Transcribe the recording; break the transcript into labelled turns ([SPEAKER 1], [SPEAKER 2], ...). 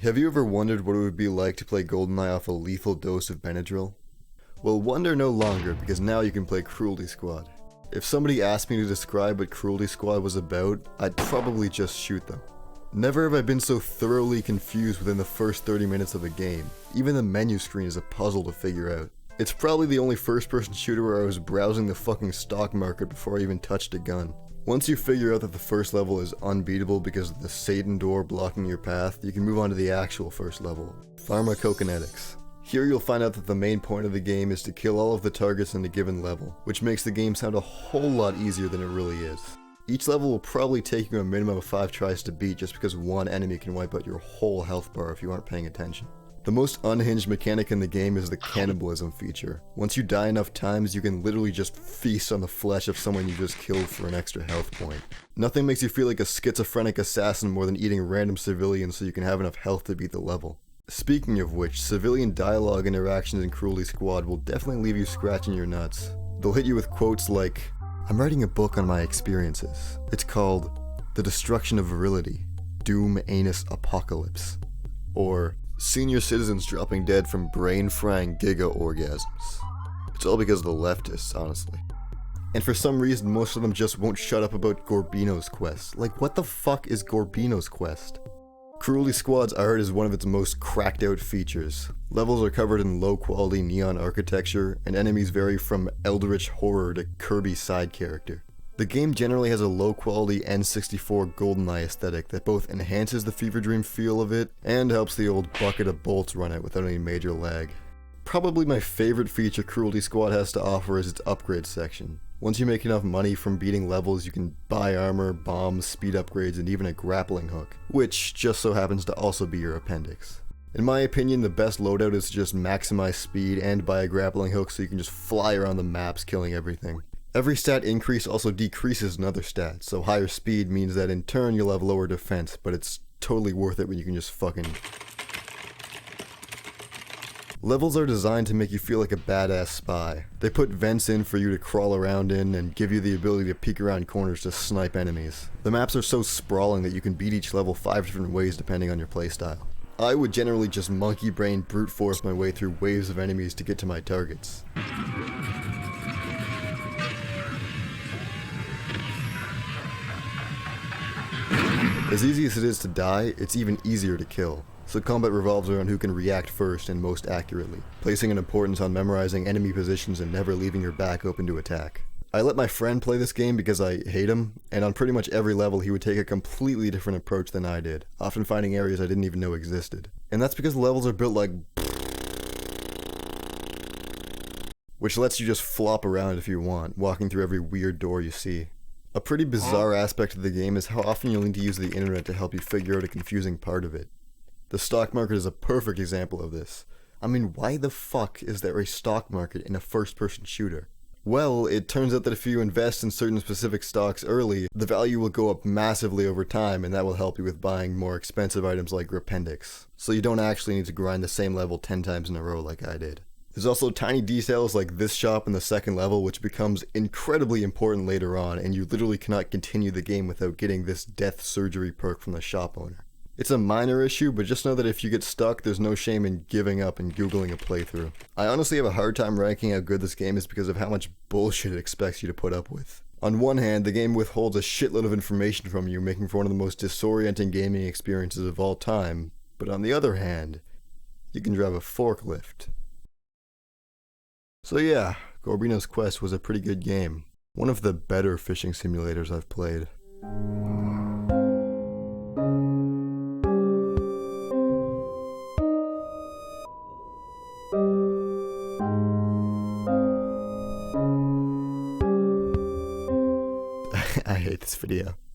[SPEAKER 1] Have you ever wondered what it would be like to play GoldenEye off a lethal dose of Benadryl? Well, wonder no longer, because now you can play Cruelty Squad. If somebody asked me to describe what Cruelty Squad was about, I'd probably just shoot them. Never have I been so thoroughly confused within the first 30 minutes of a game. Even the menu screen is a puzzle to figure out. It's probably the only first-person shooter where I was browsing the fucking stock market before I even touched a gun. Once you figure out that the first level is unbeatable because of the Satan door blocking your path, you can move on to the actual first level, Pharmacokinetics. Here you'll find out that the main point of the game is to kill all of the targets in a given level, which makes the game sound a whole lot easier than it really is. Each level will probably take you a minimum of 5 tries to beat just because one enemy can wipe out your whole health bar if you aren't paying attention. The most unhinged mechanic in the game is the cannibalism feature. Once you die enough times, you can literally just feast on the flesh of someone you just killed for an extra health point. Nothing makes you feel like a schizophrenic assassin more than eating random civilians so you can have enough health to beat the level. Speaking of which, civilian dialogue interactions in Cruelty Squad will definitely leave you scratching your nuts. They'll hit you with quotes like, "I'm writing a book on my experiences. It's called The Destruction of Virility, Doom Anus Apocalypse." Or, "Senior citizens dropping dead from brain-frying giga-orgasms." It's all because of the leftists, honestly. And for some reason, most of them just won't shut up about Gorbino's quest. Like, what the fuck is Gorbino's quest? Cruelty Squad's art is one of its most cracked out features. Levels are covered in low-quality neon architecture, and enemies vary from eldritch horror to Kirby side character. The game generally has a low-quality N64 GoldenEye aesthetic that both enhances the fever dream feel of it and helps the old bucket of bolts run out without any major lag. Probably my favorite feature Cruelty Squad has to offer is its upgrade section. Once you make enough money from beating levels, you can buy armor, bombs, speed upgrades, and even a grappling hook, which just so happens to also be your appendix. In my opinion, the best loadout is to just maximize speed and buy a grappling hook so you can just fly around the maps killing everything. Every stat increase also decreases another stat, so higher speed means that in turn you'll have lower defense, but it's totally worth it when you can just fucking... Levels are designed to make you feel like a badass spy. They put vents in for you to crawl around in and give you the ability to peek around corners to snipe enemies. The maps are so sprawling that you can beat each level 5 different ways depending on your playstyle. I would generally just monkey brain brute force my way through waves of enemies to get to my targets. As easy as it is to die, it's even easier to kill. So combat revolves around who can react first and most accurately, placing an importance on memorizing enemy positions and never leaving your back open to attack. I let my friend play this game because I hate him, and on pretty much every level he would take a completely different approach than I did, often finding areas I didn't even know existed. And that's because the levels are built like... which lets you just flop around if you want, walking through every weird door you see. A pretty bizarre aspect of the game is how often you'll need to use the internet to help you figure out a confusing part of it. The stock market is a perfect example of this. I mean, why the fuck is there a stock market in a first-person shooter? Well, it turns out that if you invest in certain specific stocks early, the value will go up massively over time, and that will help you with buying more expensive items like Appendix. So you don't actually need to grind the same level 10 times in a row like I did. There's also tiny details like this shop in the second level, which becomes incredibly important later on, and you literally cannot continue the game without getting this death surgery perk from the shop owner. It's a minor issue, but just know that if you get stuck, there's no shame in giving up and googling a playthrough. I honestly have a hard time ranking how good this game is because of how much bullshit it expects you to put up with. On one hand, the game withholds a shitload of information from you, making for one of the most disorienting gaming experiences of all time, but on the other hand, you can drive a forklift. So yeah, Gorbino's Quest was a pretty good game. One of the better fishing simulators I've played. I hate this video.